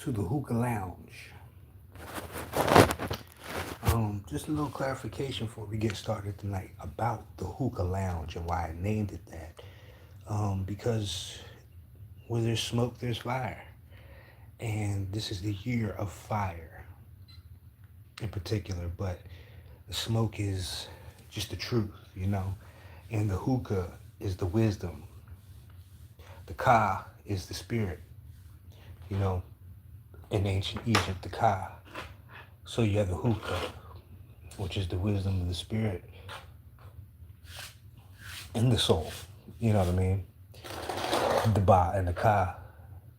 to the Hookah Lounge. Just a little clarification before we get started tonight about the Hookah Lounge and why I named it that. Because where there's smoke, there's fire. And this is the year of fire in particular, but the smoke is just the truth, you know? And the hookah is the wisdom. The ka is the spirit, you know? In ancient Egypt, the ka. So you have the hookah, which is the wisdom of the spirit and the soul. You know what I mean? The ba and the ka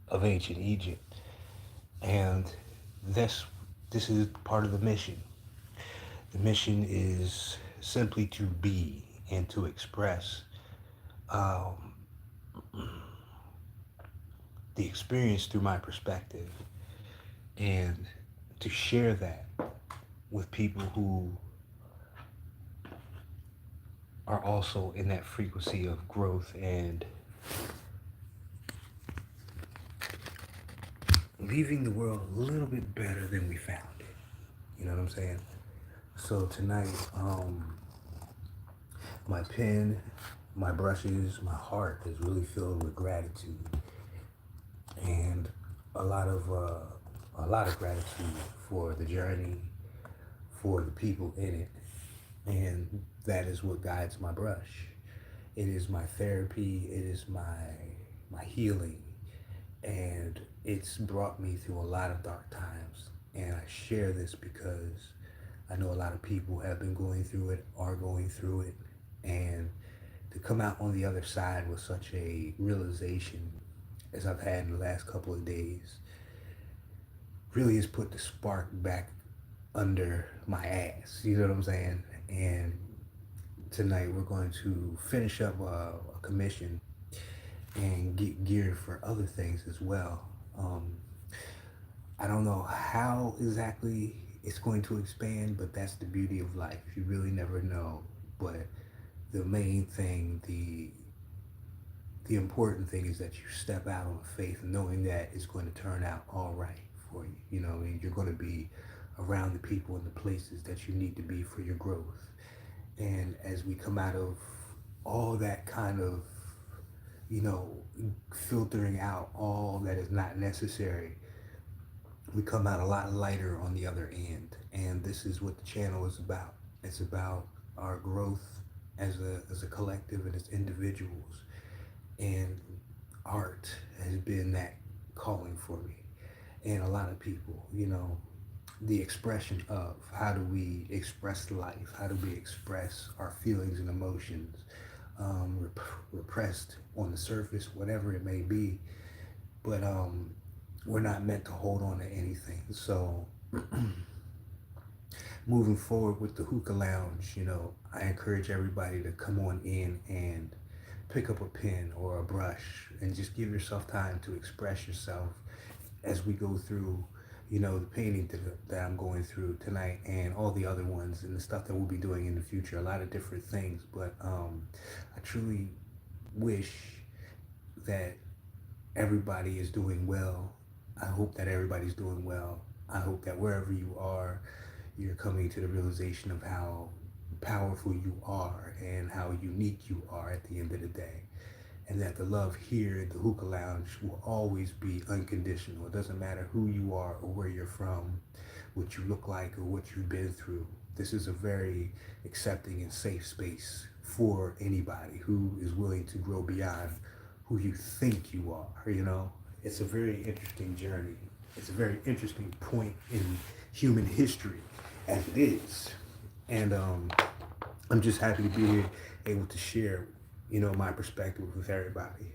of ancient Egypt. And this this is part of the mission. The mission is simply to be and to express um, the experience through my perspective and to share that with people who are also in that frequency of growth and leaving the world a little bit better than we found it. You know what I'm saying? So tonight, my pen, my brushes, my heart is really filled with gratitude and a lot of gratitude for the journey, for the people in it, and that is what guides my brush. It is my therapy. It is my healing, and it's brought me through a lot of dark times. And I share this because I know a lot of people have been going through it, are going through it, and to come out on the other side with such a realization as I've had in the last couple of days really has put the spark back under my ass. You know what I'm saying? And tonight we're going to finish up a commission and get geared for other things as well. I don't know how exactly it's going to expand, but that's the beauty of life. You really never know. But the main thing, the important thing is that you step out on faith, knowing that it's going to turn out all right for you. You know, what I mean, you're going to be around the people and the places that you need to be for your growth. And as we come out of all that kind of, you know, filtering out all that is not necessary, we come out a lot lighter on the other end. And this is what the channel is about. It's about our growth as a collective and as individuals. And art has been that calling for me. And a lot of people, you know, the expression of how do we express life? How do we express our feelings and emotions? Repressed on the surface, whatever it may be. But we're not meant to hold on to anything. So moving forward with the Hookah Lounge, you know, I encourage everybody to come on in and pick up a pen or a brush and just give yourself time to express yourself as we go through, you know, the painting that I'm going through tonight and all the other ones and the stuff that we'll be doing in the future, a lot of different things. But I truly wish that everybody is doing well. I hope that everybody's doing well. I hope that wherever you are, you're coming to the realization of how powerful you are and how unique you are at the end of the day. And that the love here at the Hookah Lounge will always be unconditional. It doesn't matter who you are or where you're from, what you look like or what you've been through. This is a very accepting and safe space for anybody who is willing to grow beyond who you think you are, you know? It's a very interesting journey. It's a very interesting point in human history as it is. And I'm just happy to be here, able to share, you know, my perspective with everybody.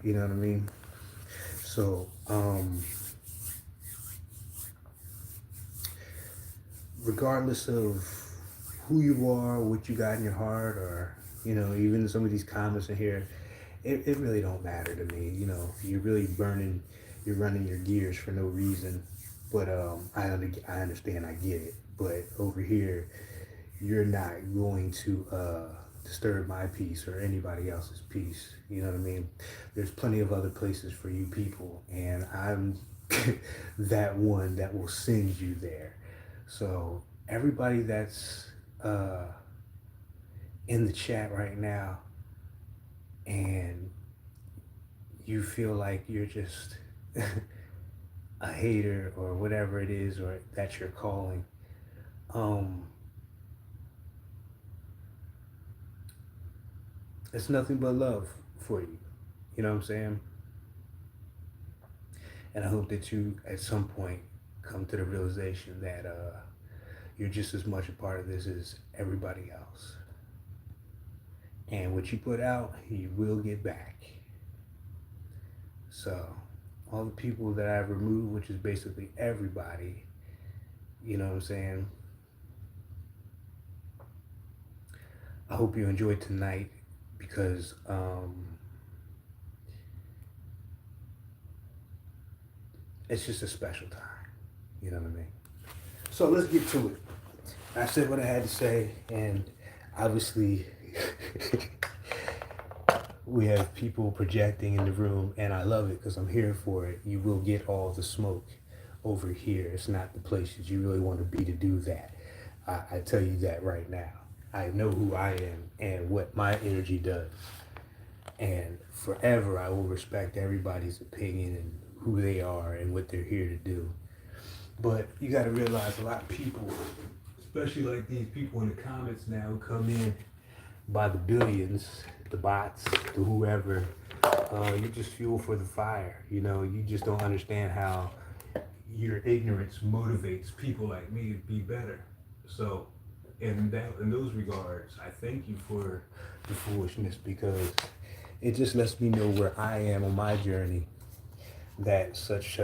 You know what I mean? So, regardless of who you are, what you got in your heart, or, you know, even some of these comments in here, it really don't matter to me. You know, you're really you're running your gears for no reason. But I understand, I get it. But over here, you're not going to disturb my peace or anybody else's peace. You know what I mean? There's plenty of other places for you people, and I'm that one that will send you there. So everybody that's in the chat right now, and you feel like you're just a hater or whatever it is, or that you're calling, it's nothing but love for you. You know what I'm saying? And I hope that you, at some point, come to the realization that you're just as much a part of this as everybody else. And what you put out, you will get back. So, all the people that I've removed, which is basically everybody, you know what I'm saying? I hope you enjoyed tonight, because it's just a special time. You know what I mean? So let's get to it. I said what I had to say, and obviously we have people projecting in the room, and I love it because I'm here for it. You will get all the smoke over here. It's not the place that you really want to be to do that. I tell you that right now. I know who I am and what my energy does. And forever I will respect everybody's opinion and who they are and what they're here to do. But you got to realize a lot of people, especially like these people in the comments now who come in by the billions, the bots, the whoever, you're just fuel for the fire. You know, you just don't understand how your ignorance motivates people like me to be better. So in those regards, I thank you for the foolishness, because it just lets me know where I am on my journey, that such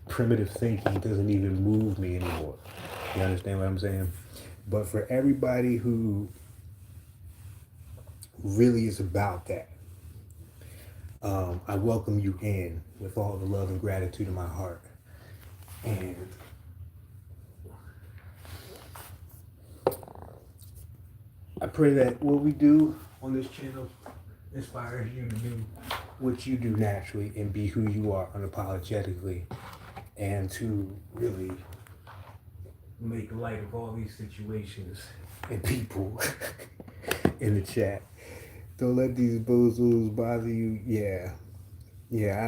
primitive thinking doesn't even move me anymore. You understand what I'm saying? But for everybody who really is about that, I welcome you in with all the love and gratitude in my heart. And I pray that what we do on this channel inspires you to do what you do naturally and be who you are unapologetically, and to really make light of all these situations and people in the chat. Don't let these bozos bother you.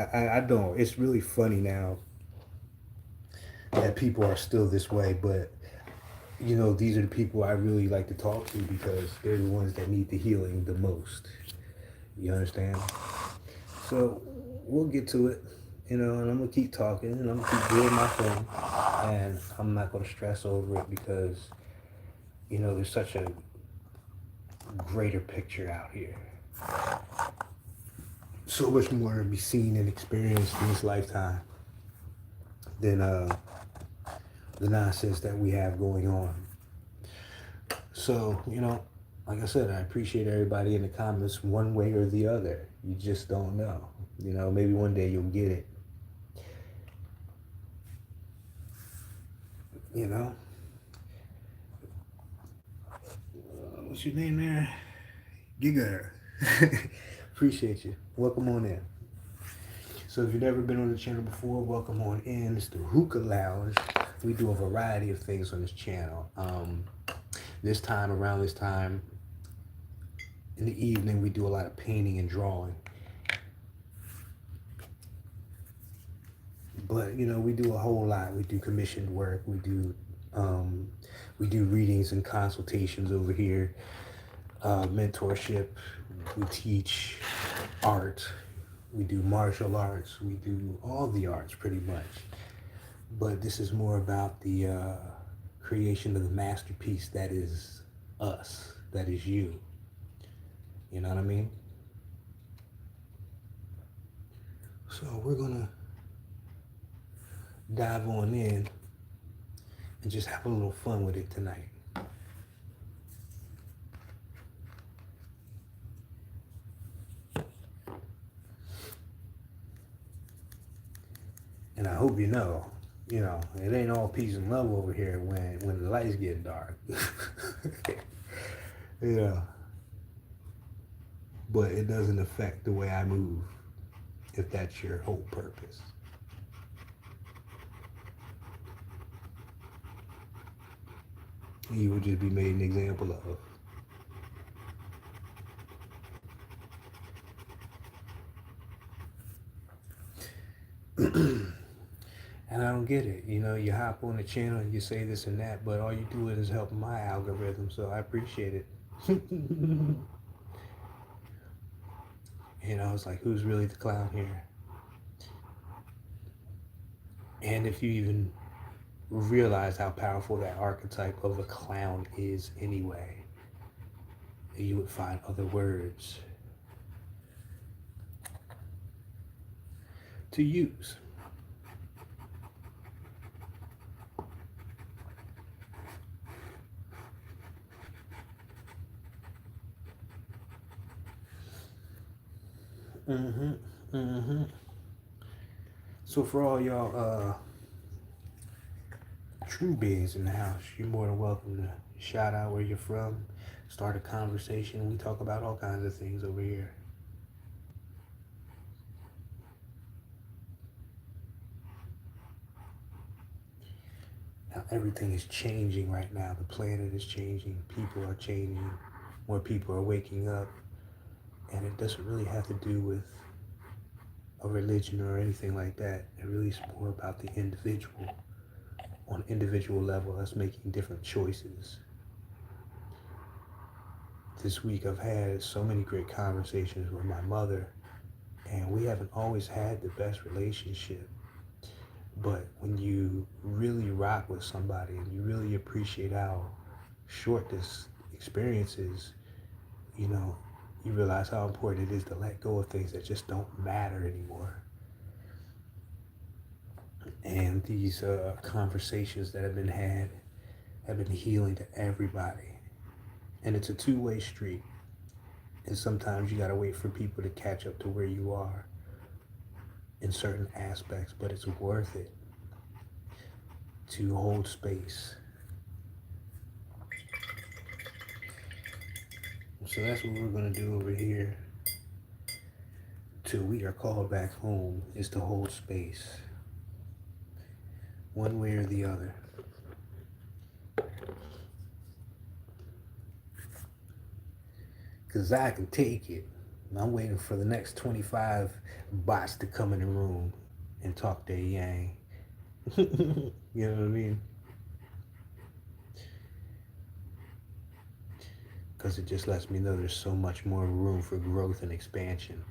I don't. It's really funny now that people are still this way, but you know, these are the people I really like to talk to, because they're the ones that need the healing the most. You understand? So we'll get to it, you know, and I'm gonna keep talking, and I'm gonna keep doing my thing, and I'm not gonna stress over it, because you know, there's such a greater picture out here. So much more to be seen and experienced in this lifetime than the nonsense that we have going on. So, you know, like I said, I appreciate everybody in the comments one way or the other. You just don't know. You know, maybe one day you'll get it. You know? What's your name there? Giga. Appreciate you. Welcome on in. So if you've never been on the channel before, welcome on in. It's the Who-kah Lounge. We do a variety of things on this channel. Around this time in the evening, we do a lot of painting and drawing. But you know, we do a whole lot. We do commissioned work. We do readings and consultations over here. Mentorship. We teach art. We do martial arts. We do all the arts pretty much. But this is more about the creation of the masterpiece that is us, that is you. You know what I mean? So we're gonna dive on in and just have a little fun with it tonight. And I hope you know, it ain't all peace and love over here when the lights get dark. Yeah. But it doesn't affect the way I move, if that's your whole purpose. he would just be made an example of. And I don't get it. You know, you hop on the channel and you say this and that, but all you do is help my algorithm, so I appreciate it. You know, it's like, who's really the clown here? And if you even realize how powerful that archetype of a clown is anyway, you would find other words to use. Mm-hmm. Mm-hmm. So for all y'all true beings in the house, you're more than welcome to shout out where you're from, start a conversation. We talk about all kinds of things over here. Now, everything is changing right now. The planet is changing. People are changing. More people are waking up. And it doesn't really have to do with a religion or anything like that. It really is more about the individual. On an individual level, us making different choices. This week I've had so many great conversations with my mother, and we haven't always had the best relationship. But when you really rock with somebody and you really appreciate how short this experience is, you know, you realize how important it is to let go of things that just don't matter anymore. And these conversations that have been had have been healing to everybody. And it's a two-way street. And sometimes you got to wait for people to catch up to where you are in certain aspects, but it's worth it to hold space. So that's what we're going to do over here till we are called back home, is to hold space one way or the other. Because I can take it. I'm waiting for the next 25 bots to come in the room and talk their yang. You know what I mean? Because it just lets me know there's so much more room for growth and expansion.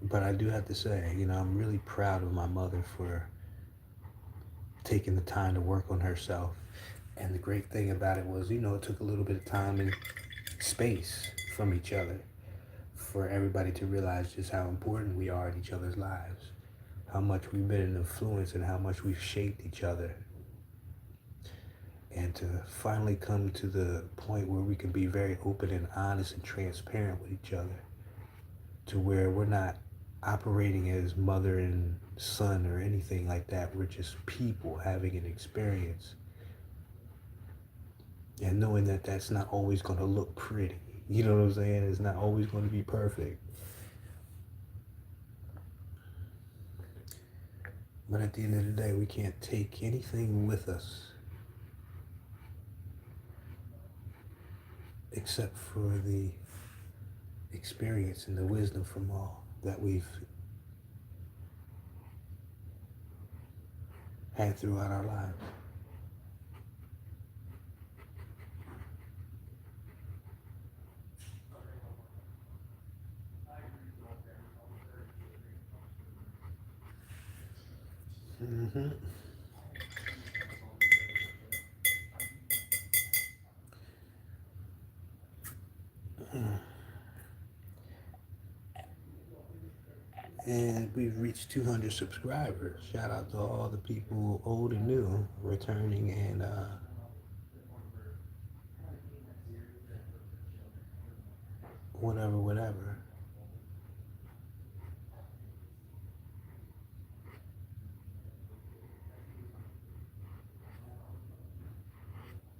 But I do have to say, you know, I'm really proud of my mother for taking the time to work on herself. And the great thing about it was, you know, it took a little bit of time and space from each other for everybody to realize just how important we are in each other's lives, how much we've been an influence and how much we've shaped each other. And to finally come to the point where we can be very open and honest and transparent with each other, to where we're not operating as mother and son or anything like that. We're just people having an experience. And knowing that that's not always going to look pretty. You know what I'm saying? It's not always going to be perfect. But at the end of the day, we can't take anything with us except for the experience and the wisdom from all that we've had throughout our lives. Mm-hmm. And we've reached 200 subscribers. Shout out to all the people, old and new, returning and whatever.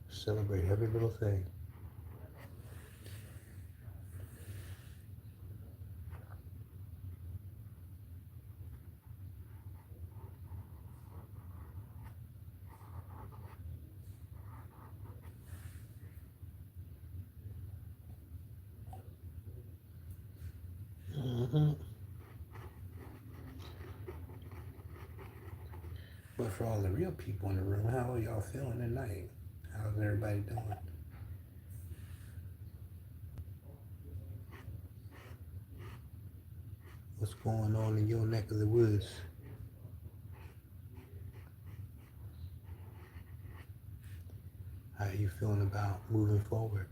Celebrate every little thing. for all the real people in the room, how are y'all feeling tonight? How's everybody doing? What's going on in your neck of the woods? How are you feeling about moving forward?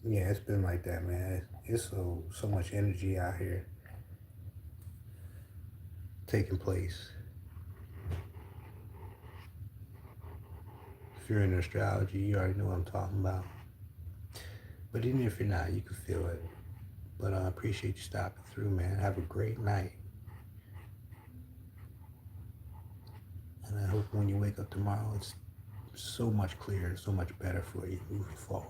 Yeah, it's been like that, man. It's so much energy out here taking place. If you're in astrology, you already know what I'm talking about. But even if you're not, you can feel it. But I appreciate you stopping through, man. Have a great night. And I hope when you wake up tomorrow, it's so much clearer, so much better for you moving forward.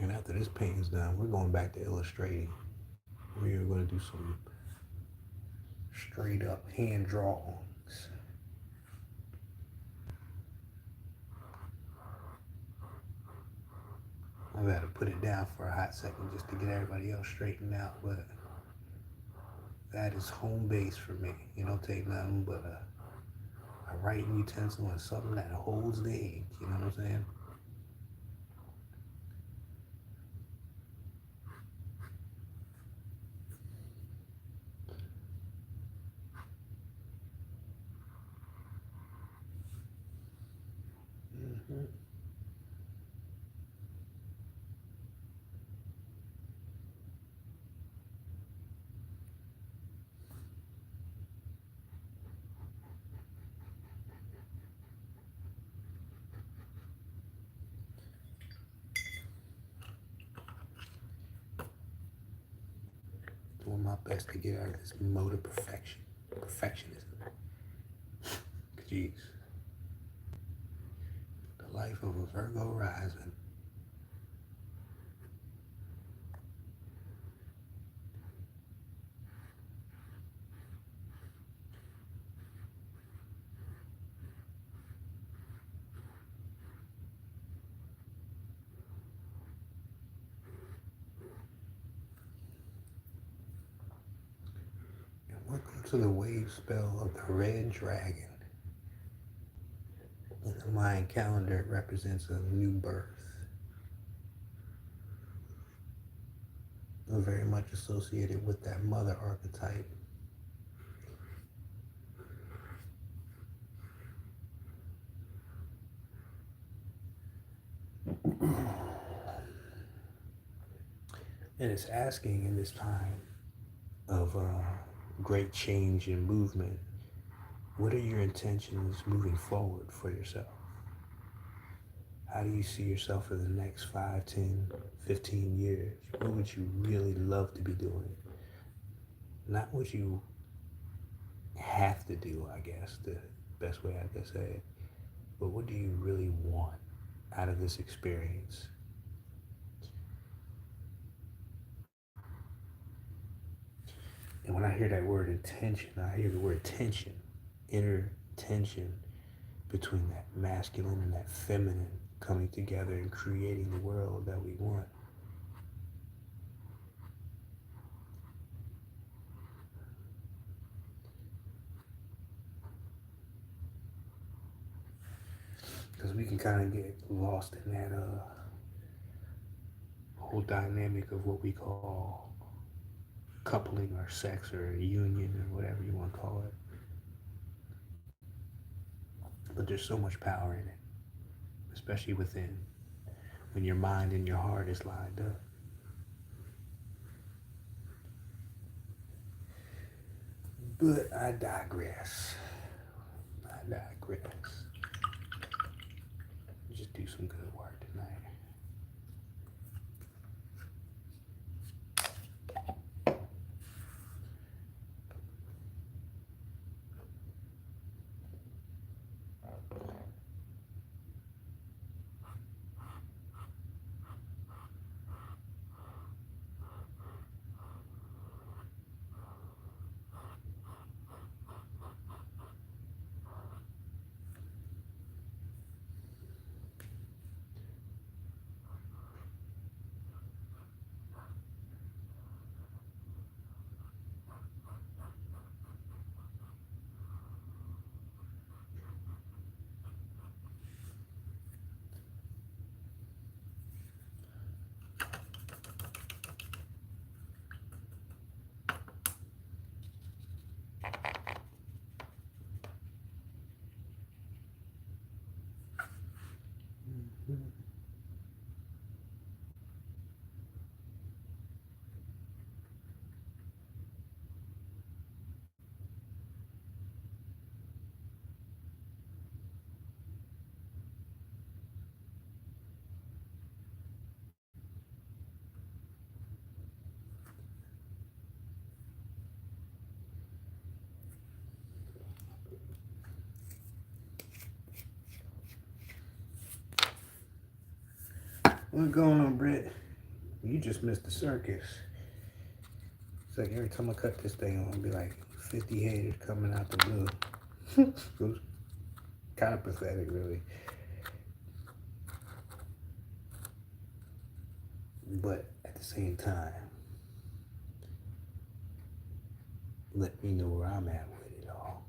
And after this painting's done, we're going back to illustrating. We're going to do some straight up hand drawings. I've got to put it down for a hot second just to get everybody else straightened out, but that is home base for me. You don't take nothing but a writing utensil and something that holds the ink. You know what I'm saying? Mm-hmm. Doing my best to get out of this mode of perfectionism. Jeez. The life of a Virgo rising. And welcome to the wave spell of the red dragon. In the Mayan calendar, it represents a new birth. Very much associated with that mother archetype. And it's asking in this time of great change and movement, what are your intentions moving forward for yourself? How do you see yourself in the next 5, 10, 15 years? What would you really love to be doing? Not what you have to do, I guess, the best way I could say it, but what do you really want out of this experience? And when I hear that word intention, I hear the word tension, inner tension between that masculine and that feminine coming together and creating the world that we want. Because we can kind of get lost in that whole dynamic of what we call coupling or sex or union or whatever you want to call it. But there's so much power in it, especially within, when your mind and your heart is lined up. But I digress. Just do some good work. What's going on, Brett? You just missed the circus. It's like every time I cut this thing, I'm gonna be like 50 haters coming out the blue. It was kind of pathetic, really. But at the same time, let me know where I'm at with it all.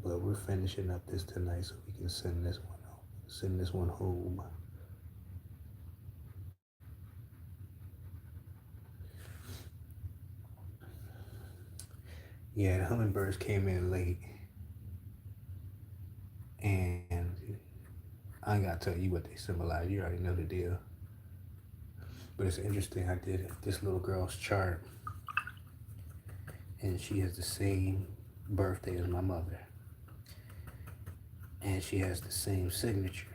But we're finishing up this tonight so we can send this one home. Send this one home. Yeah, the hummingbirds came in late, and I ain't gotta tell you what they symbolize. You already know the deal. But it's interesting. I did this little girl's chart, and she has the same birthday as my mother, and she has the same signature.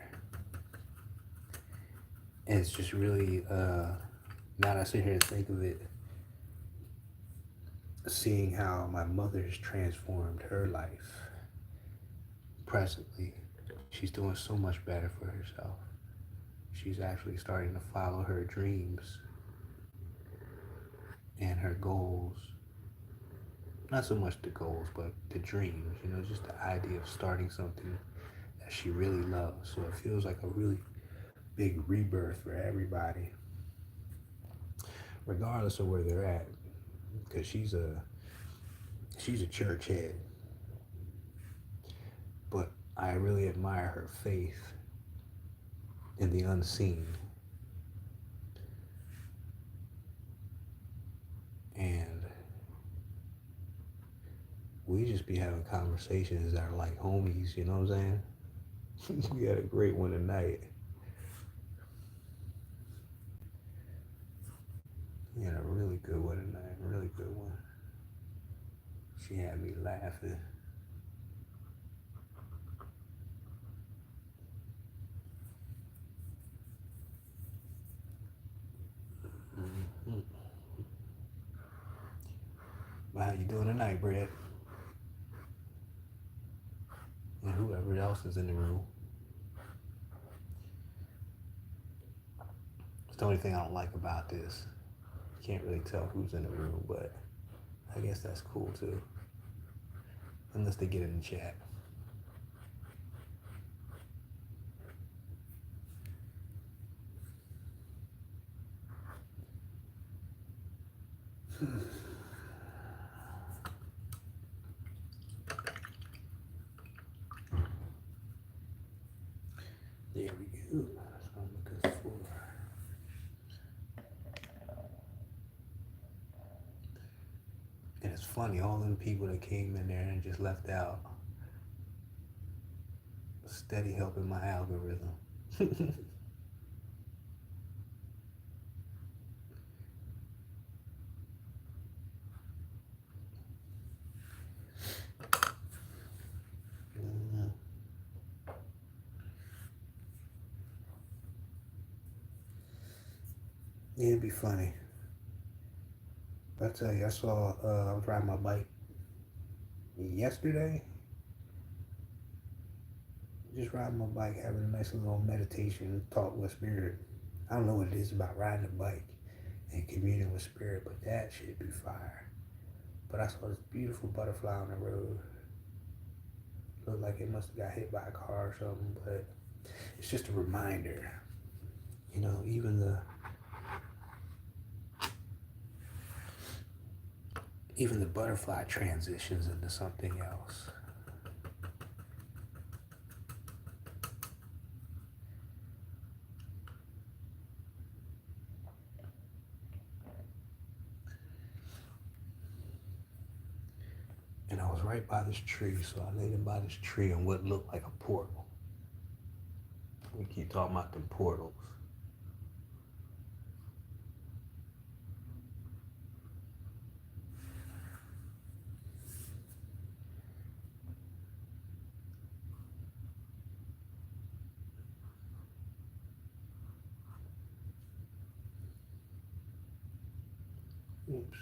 And it's just really, now that I sit here and think of it, seeing how my mother has transformed her life presently. She's doing so much better for herself. She's actually starting to follow her dreams and her goals. Not so much the goals, but the dreams, just the idea of starting something that she really loves. So it feels like a really big rebirth for everybody, regardless of where they're at, because she's a church head. But I really admire her faith in the unseen. And we just be having conversations that are like homies, you know what I'm saying? We had a great one tonight. We had a really good one tonight, a really good one. She had me laughing. Mm-hmm. But how you doing tonight, Brett? And whoever else is in the room. It's the only thing I don't like about this. You can't really tell who's in the room, but I guess that's cool too. Unless they get in the chat. There we go. That's what I'm looking for. And it's funny, all them people that came in there and just left out, steady helping my algorithm. Yeah, it'd be funny. I tell you, I was riding my bike yesterday. Just riding my bike, having a nice little meditation, talk with spirit. I don't know what it is about riding a bike and communing with spirit, but that should be fire. But I saw this beautiful butterfly on the road. Looked like it must have got hit by a car or something, but it's just a reminder. Even the butterfly transitions into something else. And I was right by this tree, so I laid in by this tree on what looked like a portal. We keep talking about them portals. Oops.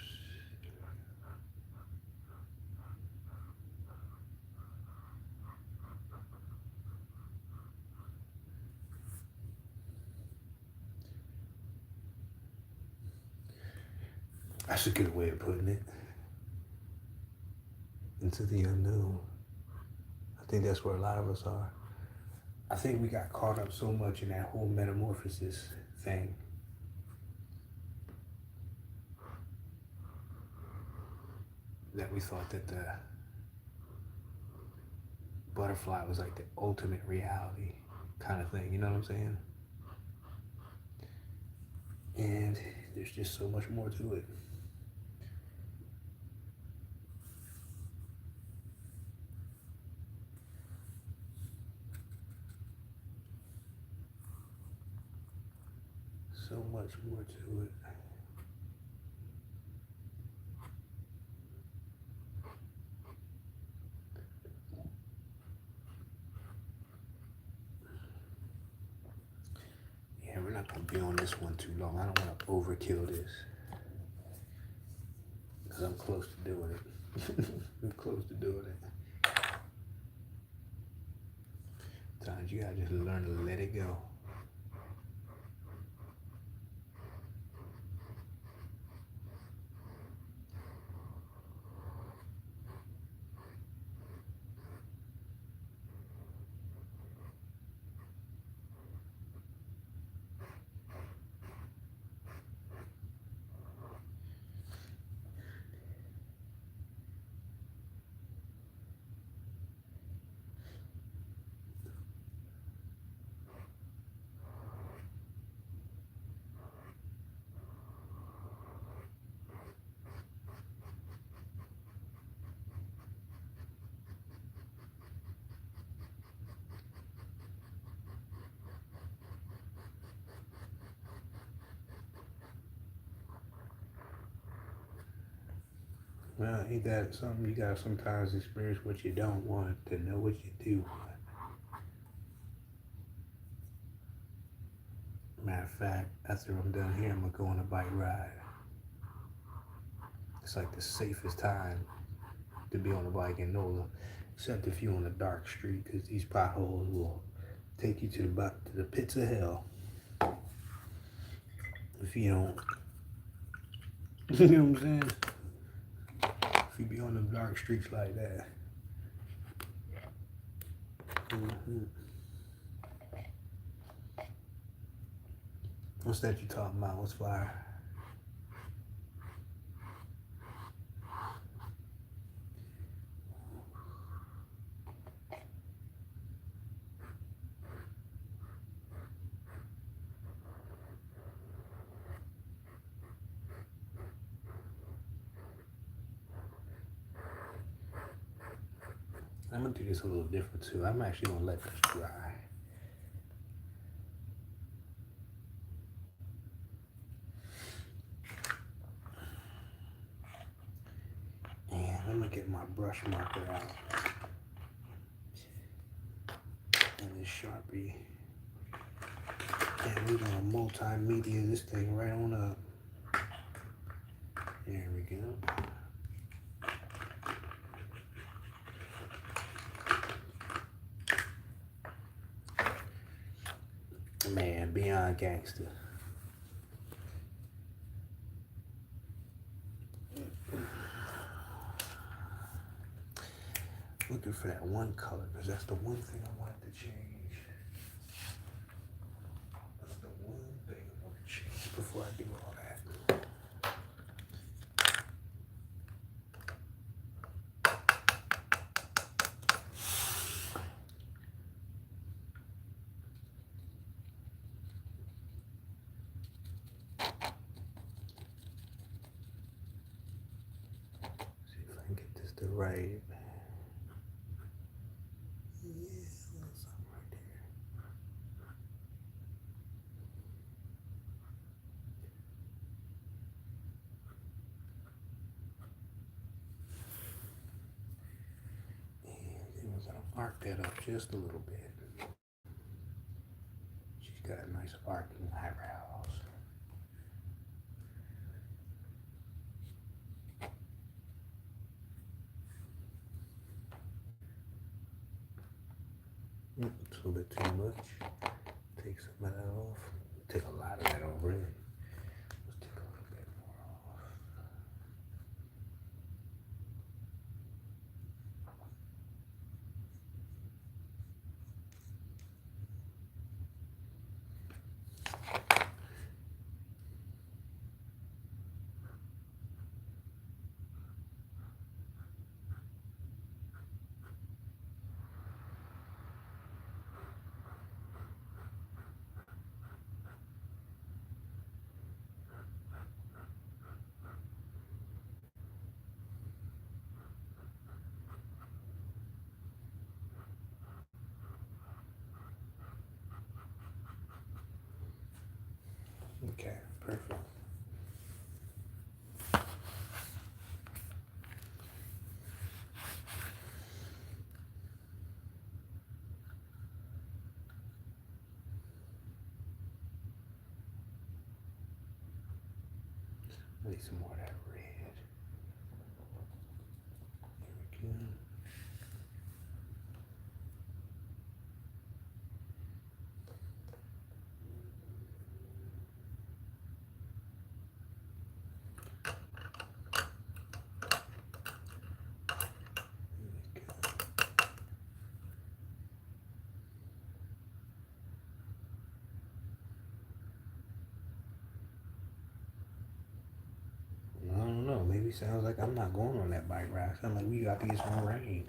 That's a good way of putting it. Into the unknown. I think that's where a lot of us are. I think we got caught up so much in that whole metamorphosis thing. That we thought that the butterfly was like the ultimate reality kind of thing, you know what I'm saying? And there's just so much more to it. So much more to it. Yeah, we're not gonna be on this one too long. I don't want to overkill this because I'm close to doing it. I'm close to doing it. Sometimes you gotta just learn to let it go. Well, ain't that something you gotta sometimes experience what you don't want to know what you do want? Matter of fact, after I'm done here, I'm gonna go on a bike ride. It's like the safest time to be on a bike in NOLA, except if you're on a dark street, because these potholes will take you to the pits of hell. If you don't, you know what I'm saying? If you be on them dark streets like that. Mm-hmm. What's that you talking about? What's fire? I'm gonna do this a little different too. I'm actually gonna let this dry. And I'm gonna get my brush marker out and this Sharpie. And we're gonna multimedia this thing right on up. There we go. Man, beyond gangster. Looking for that one color, because that's the one thing I wanted to change. That's the one thing I want to change before I do all that. See if I can get this to right. Arc that up just a little bit. She's got nice arcing eyebrows. It's a little bit too much. Take some of that off. Take a lot of that off, really. Let's take a little bit more off. Perfect. I need some more of that red. There we go. I don't know. Maybe it sounds like I'm not going on that bike ride. Sounds like we got to get some rain.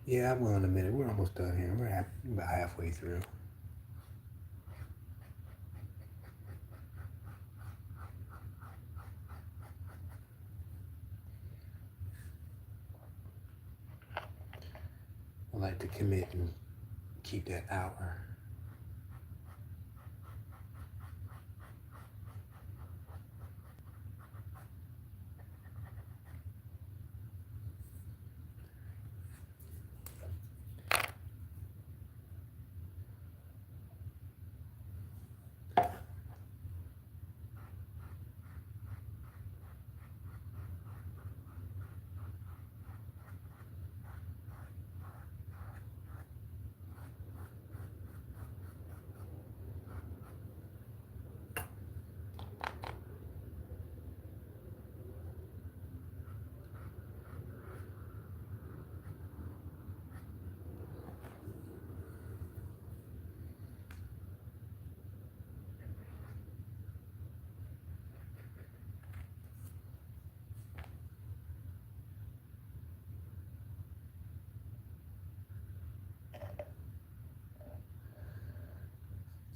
Yeah, I'm going in a minute. We're almost done here. We're about halfway through. I like to commit and keep that hour.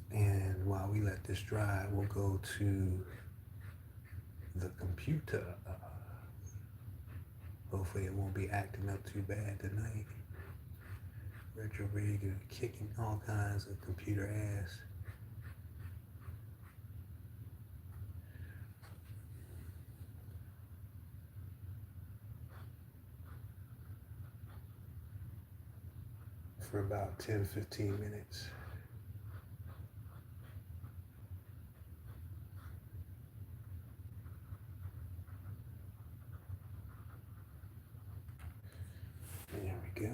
And while we let this dry, we'll go to the computer. Hopefully it won't be acting up too bad tonight. Retro rig is kicking all kinds of computer ass. For about 10-15 minutes. There we go.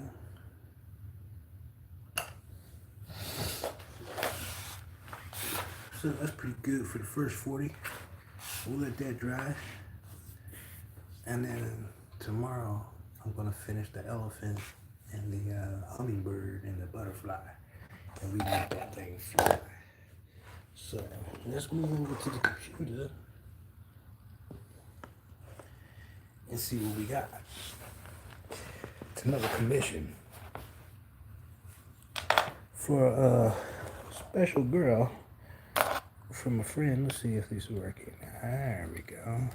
So that's pretty good for the first 40. We'll let that dry. And then tomorrow I'm gonna finish the elephant and the hummingbird and the butterfly. And we make that thing fly. So let's move over to the computer and see what we got. It's another commission for a special girl from a friend. Let's see if this is working. There we go.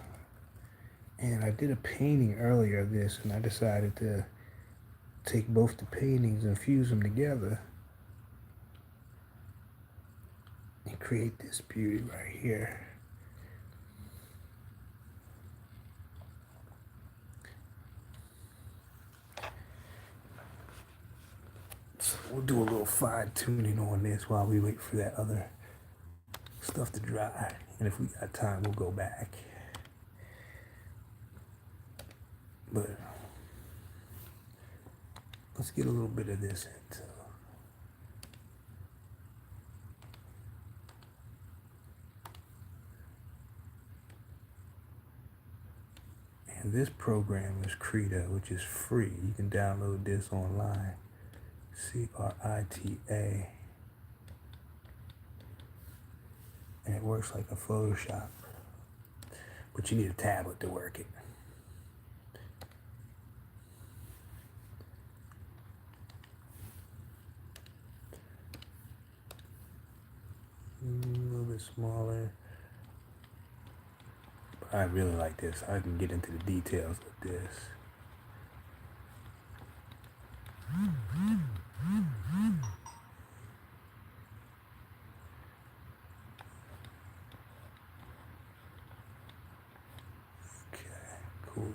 And I did a painting earlier of this, and I decided to take both the paintings and fuse them together and create this beauty right here. So we'll do a little fine tuning on this while we wait for that other stuff to dry. And if we got time, we'll go back. But Let's get a little bit of this into. And this program is Krita, which is free. You can download this online. Crita. And it works like a Photoshop. But you need a tablet to work it. A little bit smaller. But I really like this. I can get into the details of this. Okay, cool.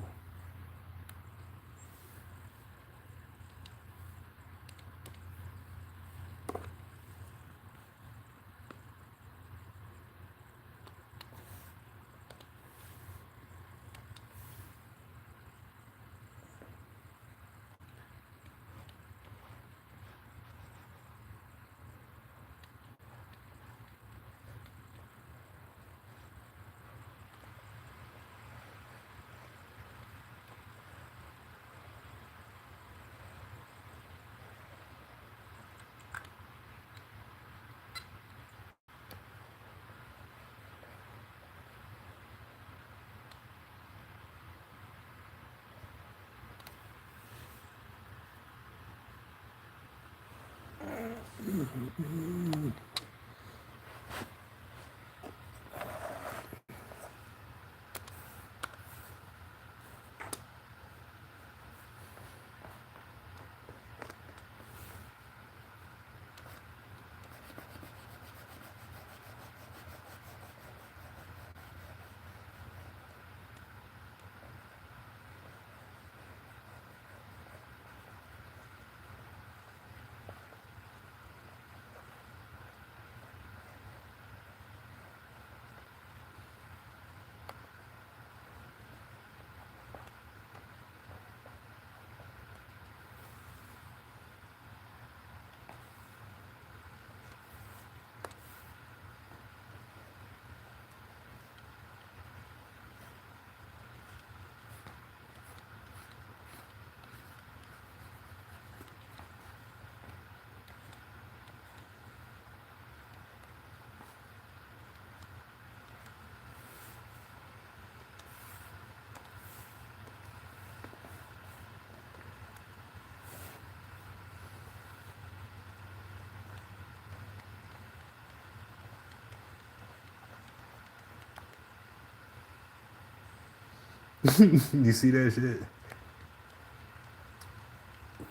You see that shit?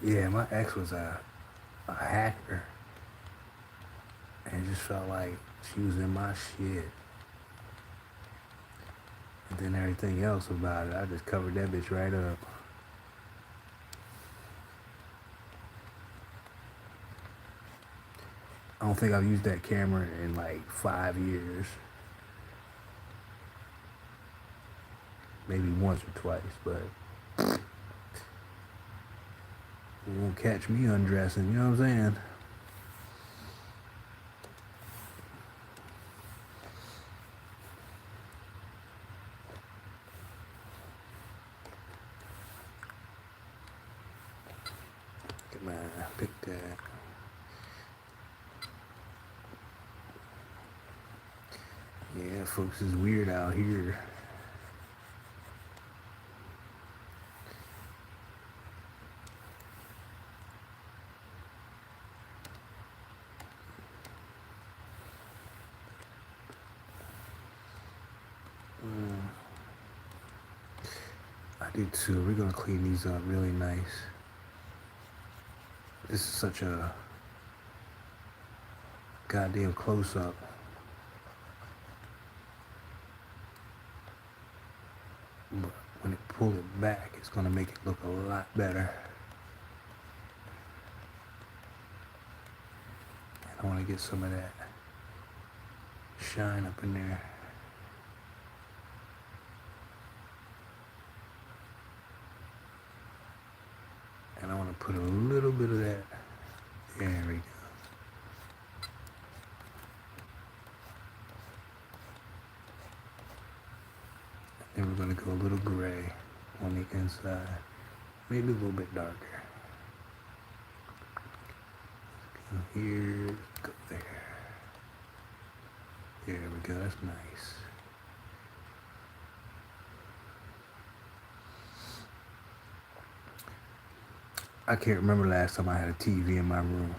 Yeah, my ex was a hacker. And it just felt like she was in my shit. And then everything else about it, I just covered that bitch right up. I don't think I've used that camera in like 5 years. Maybe once or twice, but it won't catch me undressing, you know what I'm saying? Come on, pick that. Yeah, folks, it's weird out here. I do too. We're gonna clean these up really nice. This is such a goddamn close-up. But when it pull it back, it's gonna make it look a lot better. And I wanna get some of that shine up in there. And I wanna put a little bit of that. There we go. Then we're gonna go a little gray on the inside, maybe a little bit darker. Go here, go there. There we go, that's nice. I can't remember last time I had a TV in my room.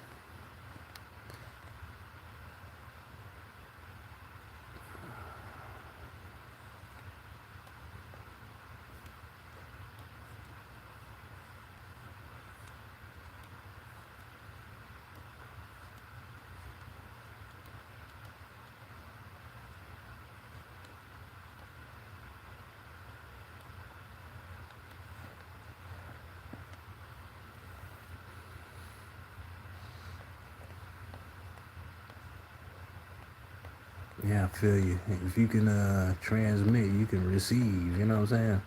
Yeah, I feel you. If you can transmit, you can receive, you know what I'm saying?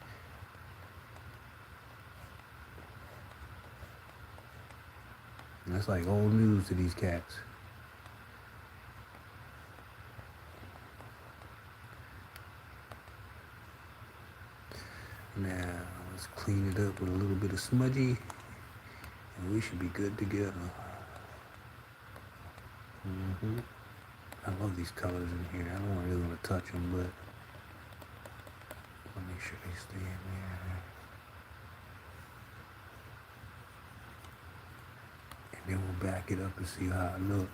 That's like old news to these cats. Now, let's clean it up with a little bit of smudgy, and we should be good to go. I love these colors in here. I don't really want to touch them, but I'll make sure they stay in there. And then we'll back it up and see how it looks.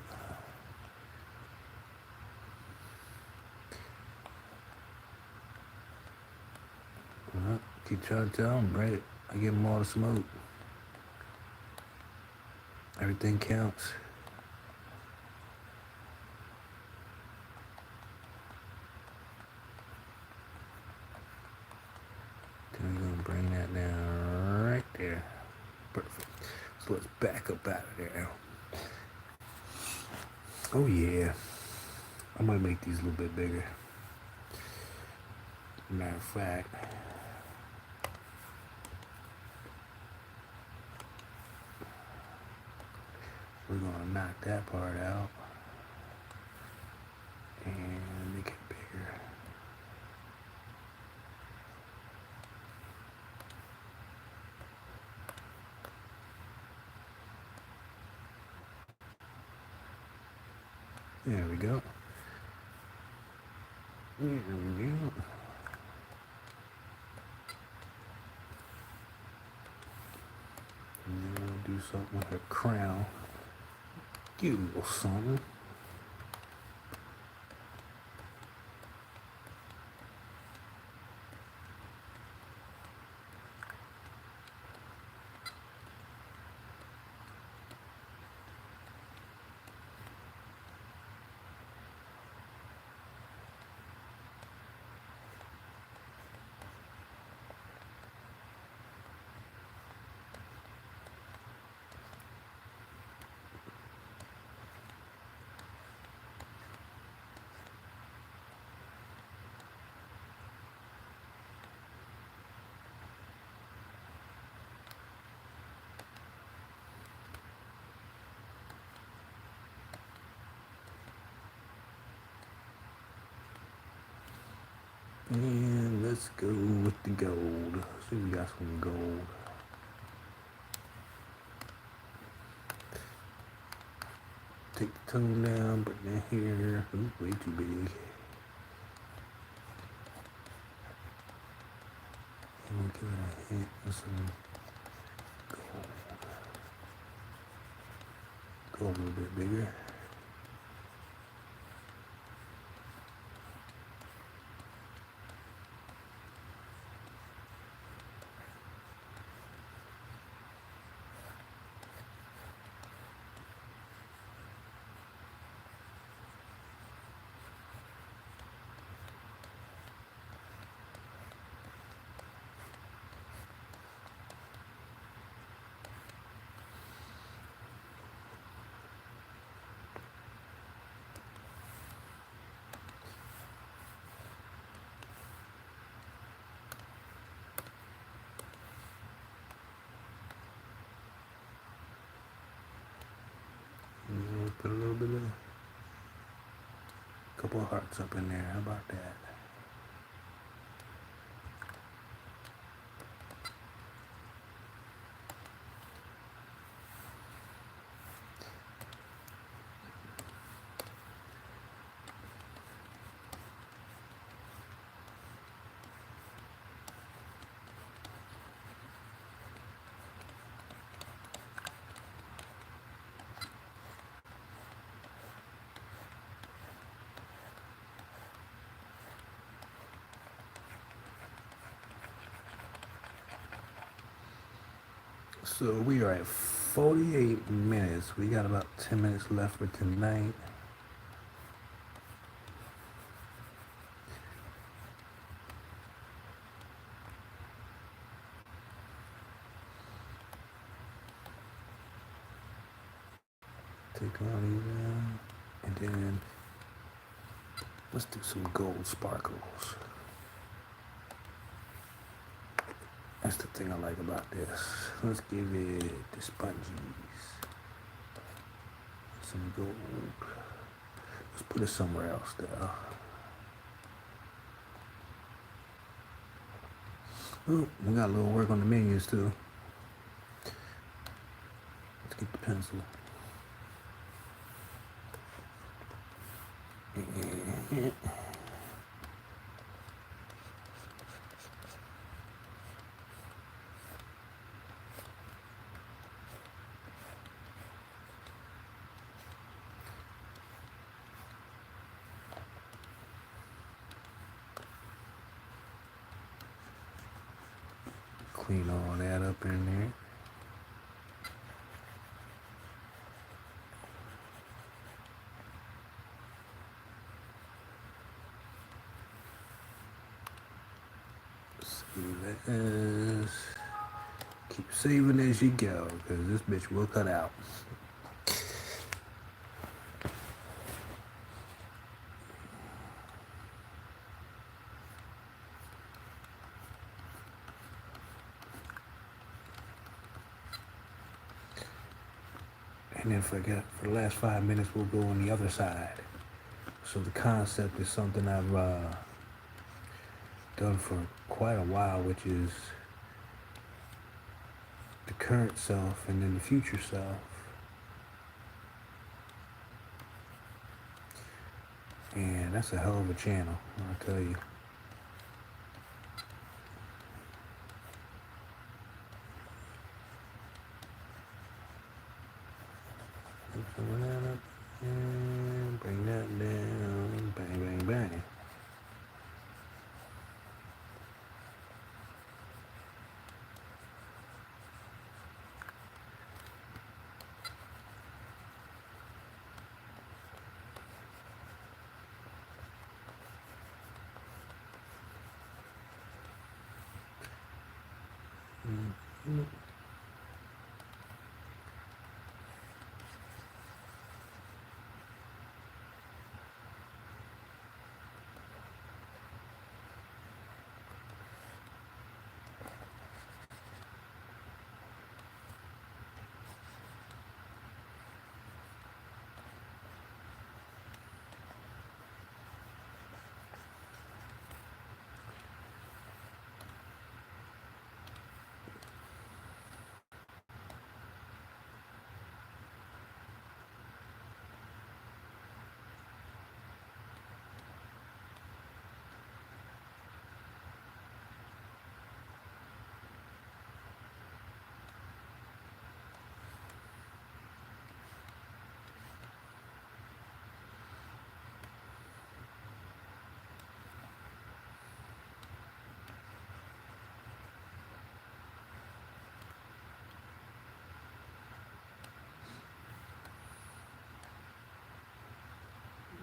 Well, keep trying to tell them, right? I give them all the smoke. Everything counts. Then we're gonna bring that down right there. Perfect. So let's back up out of there. Oh yeah. I might make these a little bit bigger. Matter of fact, we're gonna knock that part out and make it bigger. There we go. There we go. And then we'll do something with her crown. Give a little something. And let's go with the gold. Let's see if we got some gold. Take the tone down, put that here. Ooh, way too big. And we'll give it a hint with some gold. Go a little bit bigger. Put a little bit of, couple of hearts up in there. How about that? So we are at 48 minutes. We got about 10 minutes left for tonight. Take all these out. And then let's do some gold sparkles. That's the thing I like about this. Let's give it the sponges. Some gold. Let's put it somewhere else though. Oh, we got a little work on the menus too. Let's get the pencil. Clean all that up in there. See this. Keep saving as you go, because this bitch will cut out. And then for the last 5 minutes, we'll go on the other side. So the concept is something I've done for quite a while, which is the current self and then the future self. And that's a hell of a channel, I'll tell you. And bring that down. Bang, bang, bang.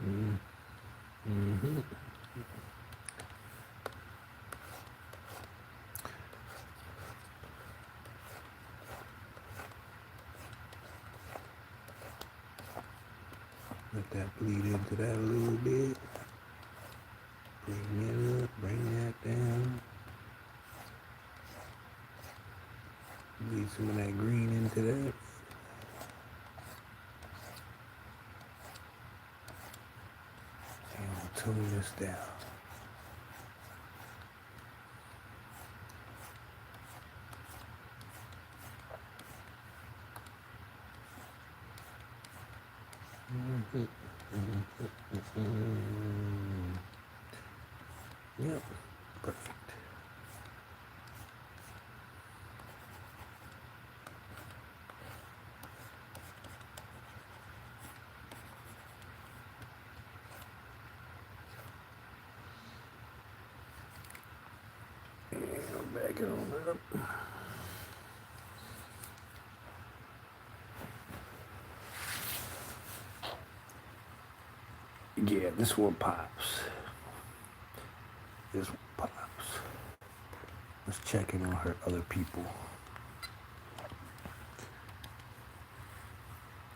Mm-hmm. Mm-hmm. Let that bleed into that a little bit. Bring it up, bring that down. Bleed some of that green into that. tone this down. Yep, perfect. And I'll back it on up. Yeah, this one pops. This one pops. Let's check in on her other people.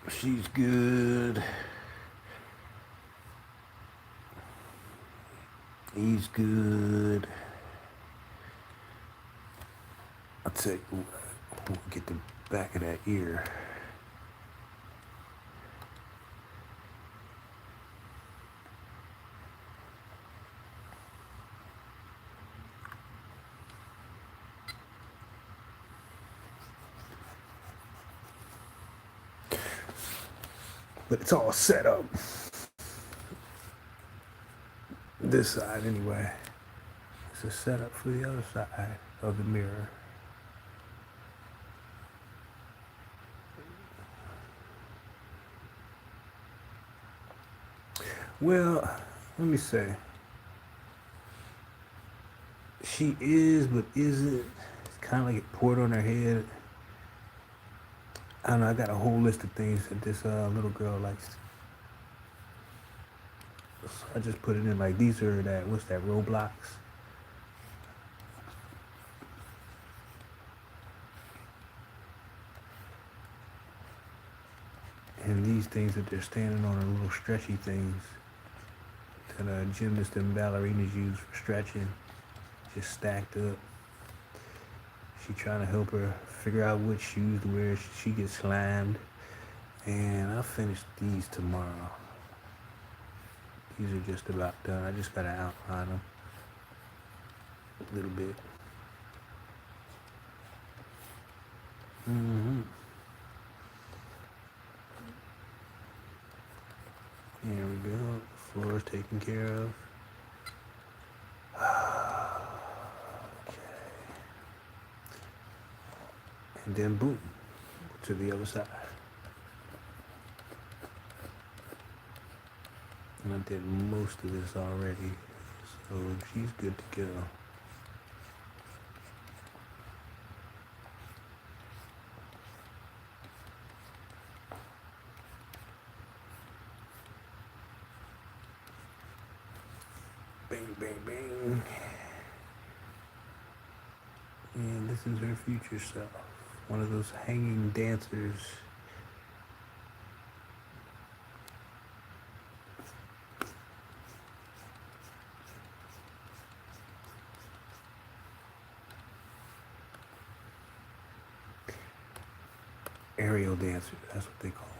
She's good. He's good. I'll tell you what, we'll get the back of that ear. But it's all set up. This side anyway. It's a setup for the other side of the mirror. Well, let me say. She is, but isn't. It's kind of like it poured on her head. I don't know, I got a whole list of things that this little girl likes. So I just put it in like these are that, what's that, Roblox? And these things that they're standing on are little stretchy things that gymnasts and ballerinas use for stretching, just stacked up. She trying to help her figure out which shoes to wear. She gets slimed. And I'll finish these tomorrow. These are just about done. I just gotta outline them a little bit. There we go. The floor is taken care of. Okay. And then boom, to the other side. And I did most of this already, so she's good to go. Bang, bang, bang. And this is her future self. One of those hanging dancers. Aerial dancer, that's what they call it.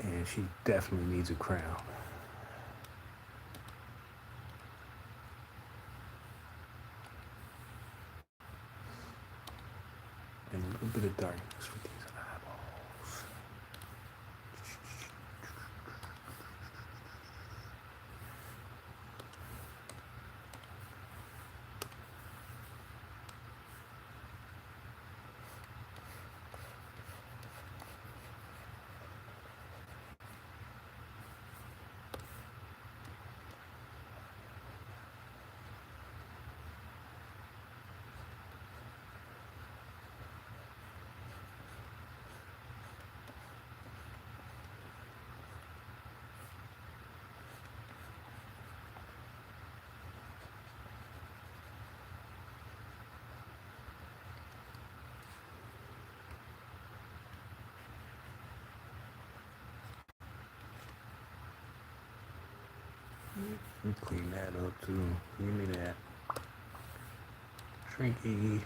And she definitely needs a crown. And a little bit of darkness with these eyeballs. Clean that up too. Give me that. Shrinky.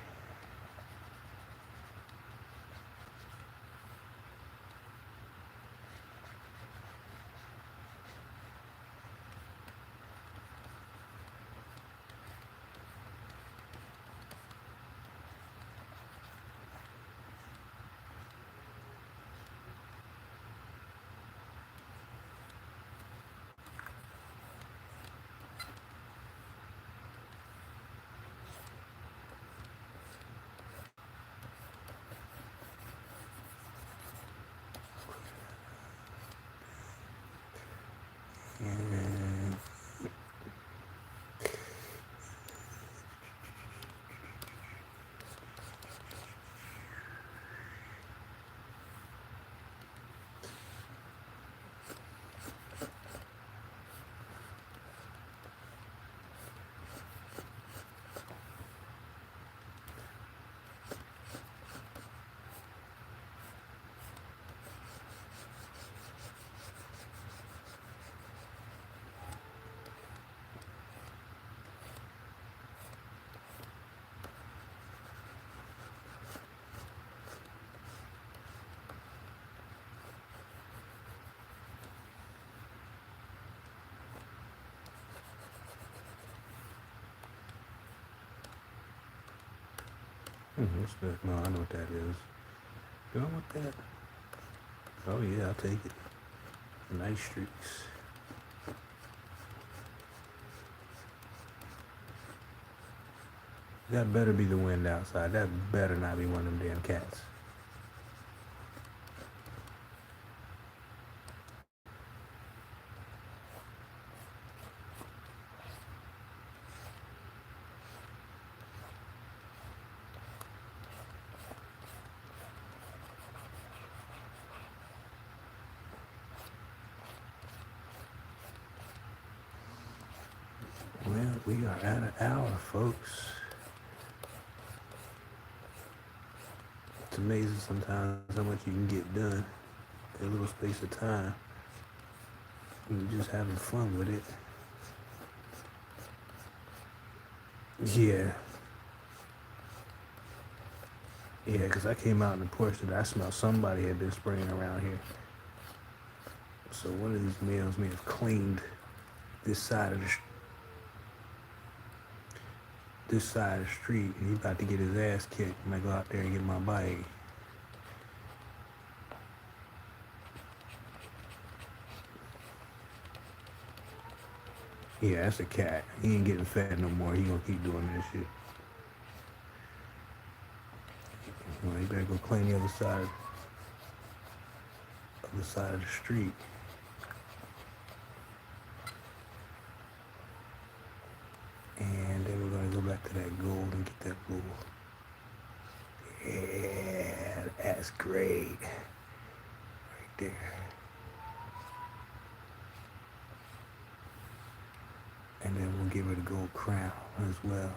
And what's that? No, I know what that is. Do I want that? Oh yeah, I'll take it. Nice streaks. That better be the wind outside. That better not be one of them damn cats. Well, we are at an hour, folks. It's amazing sometimes how much you can get done in a little space of time. You're just having fun with it. Yeah. Yeah, because I came out in the porch today. I smelled somebody had been spraying around here. So one of these males may have cleaned this side of the street, and he about to get his ass kicked when I go out there and get my bike. Yeah, that's a cat. He ain't getting fed no more. He gonna keep doing this shit. Well, he better go clean the other side of the street. And then we're gonna go back to that gold and get that blue. Yeah, that's great. Right there. And then we'll give it a gold crown as well.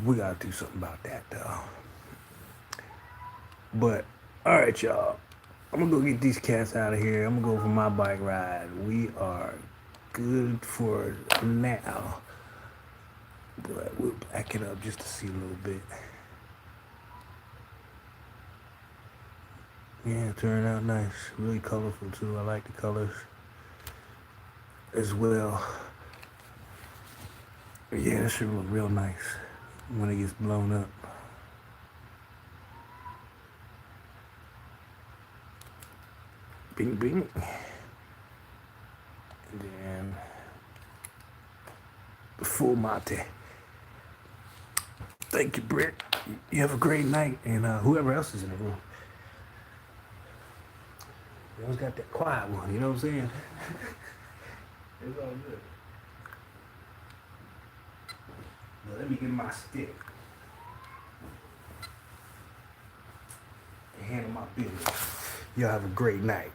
We gotta do something about that though. But all right, y'all. I'm gonna go get these cats out of here. I'm gonna go for my bike ride. We are good for now, but we'll back it up just to see a little bit. Yeah, it turned out nice. Really colorful too. I like the colors as well. Yeah, this should look real nice when it gets blown up. Bing, bing. And then the full Monty. Thank you, Britt. You have a great night, and whoever else is in the room. You always got that quiet one, you know what I'm saying? It's all good. Now let me get my stick and handle my business. Y'all have a great night.